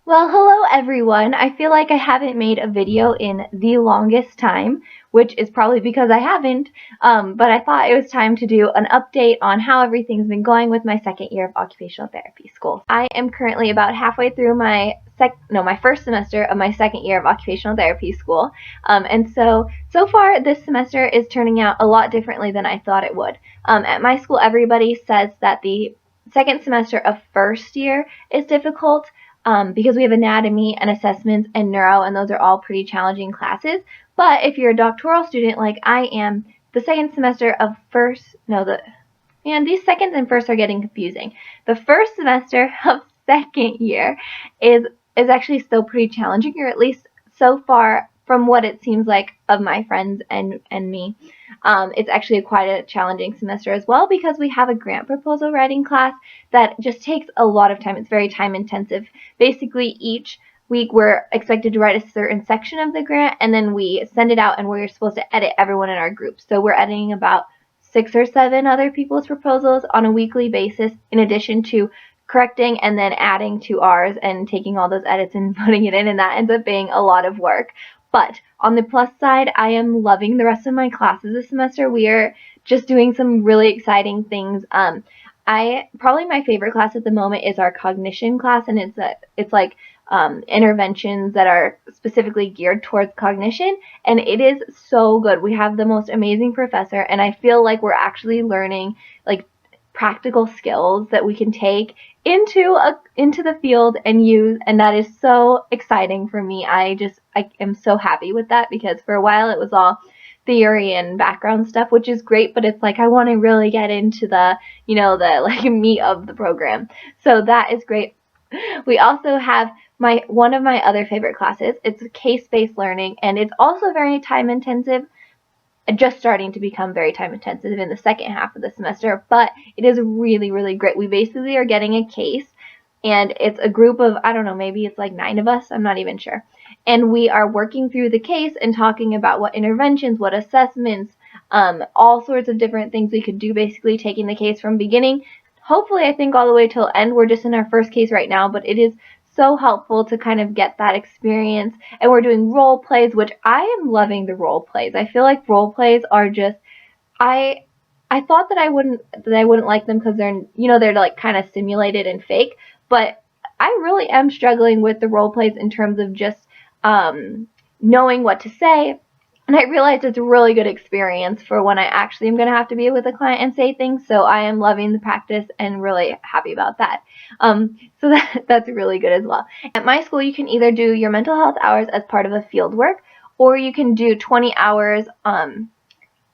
Well, hello everyone. I feel like I haven't made a video in the longest time, which is probably because I haven't, but I thought it was time to do an update on how everything's been going with my second year of occupational therapy school. I am currently about halfway through my first semester of my second year of occupational therapy school, and so far this semester is turning out a lot differently than I thought it would. At my school, everybody says that the second semester of first year is difficult, because we have anatomy and assessments and neuro, and those are all pretty challenging classes. But if you're a doctoral student like I am, the second semester of these seconds and first are getting confusing. The first semester of second year is actually still pretty challenging, or at least so far from what it seems like of my friends and me. It's actually quite a challenging semester as well, because we have a grant proposal writing class that just takes a lot of time. It's very time intensive. Basically, each week we're expected to write a certain section of the grant, and then we send it out, and we're supposed to edit everyone in our group. So we're editing about 6 or 7 other people's proposals on a weekly basis, in addition to correcting and then adding to ours and taking all those edits and putting it in, and that ends up being a lot of work. But on the plus side, I am loving the rest of my classes this semester. We are just doing some really exciting things. Probably my favorite class at the moment is our cognition class, and it's like interventions that are specifically geared towards cognition, and it is so good. We have the most amazing professor, and I feel like we're actually learning like practical skills that we can take into the field and use, and that is so exciting for me. I am so happy with that, because for a while it was all theory and background stuff, which is great, but it's like I want to really get into the meat of the program. So that is great. We also have one of my other favorite classes. It's case-based learning, and it's also very time intensive. Just starting to become very time intensive in the second half of the semester, but it is really, really great. We basically are getting a case, and it's a group of, I don't know, maybe it's like 9 of us, I'm not even sure. And we are working through the case and talking about what interventions, what assessments, all sorts of different things we could do, basically taking the case from beginning, hopefully I think all the way till end. We're just in our first case right now, but it is so helpful to kind of get that experience. And we're doing role plays, which I am loving the role plays. I feel like role plays are just, I thought that I wouldn't like them, because they're like kind of simulated and fake, but I really am struggling with the role plays in terms of just knowing what to say. And I realized it's a really good experience for when I actually am going to have to be with a client and say things. So I am loving the practice and really happy about that. So that's really good as well. At my school, you can either do your mental health hours as part of a field work, or you can do 20 hours.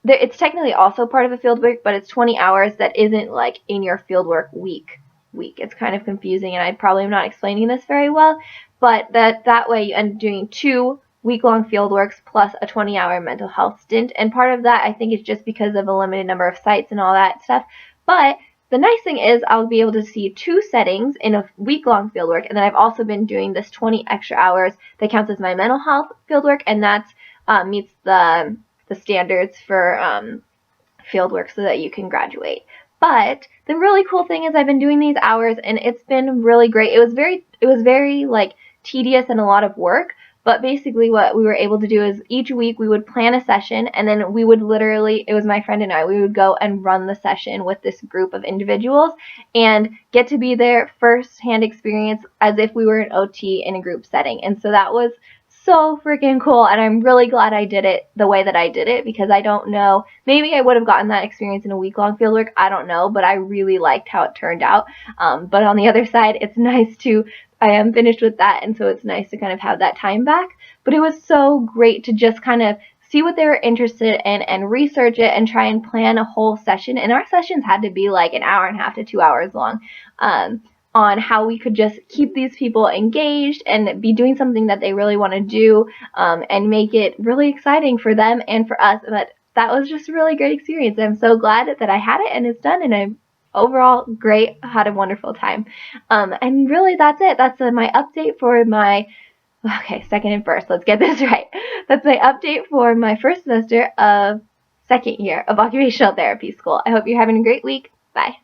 It's technically also part of a field work, but it's 20 hours that isn't like in your field work week. It's kind of confusing, and I probably am not explaining this very well, but that way you end up doing 2 week-long field works plus a 20-hour mental health stint. And part of that, I think, is just because of a limited number of sites and all that stuff. But the nice thing is I'll be able to see 2 settings in a week-long fieldwork, and then I've also been doing this 20 extra hours that counts as my mental health fieldwork, and that meets the standards for fieldwork so that you can graduate. But the really cool thing is I've been doing these hours, and it's been really great. It was very like tedious and a lot of work. But basically what we were able to do is each week we would plan a session, and then we would literally, it was my friend and I, we would go and run the session with this group of individuals and get to be their first-hand experience as if we were an OT in a group setting. And so that was so freaking cool, and I'm really glad I did it the way that I did it, because I don't know, maybe I would have gotten that experience in a week-long fieldwork, I don't know, but I really liked how it turned out. But on the other side, it's nice to, I am finished with that, and so it's nice to kind of have that time back. But it was so great to just kind of see what they were interested in and research it and try and plan a whole session. And our sessions had to be like an hour and a half to 2 hours long, on how we could just keep these people engaged and be doing something that they really want to do, and make it really exciting for them and for us. But that was just a really great experience. I'm so glad that I had it and it's done, and I'm overall great. Had a wonderful time. And really that's it. That's my update for my second and first. Let's get this right. That's my update for my first semester of second year of occupational therapy school. I hope you're having a great week. Bye.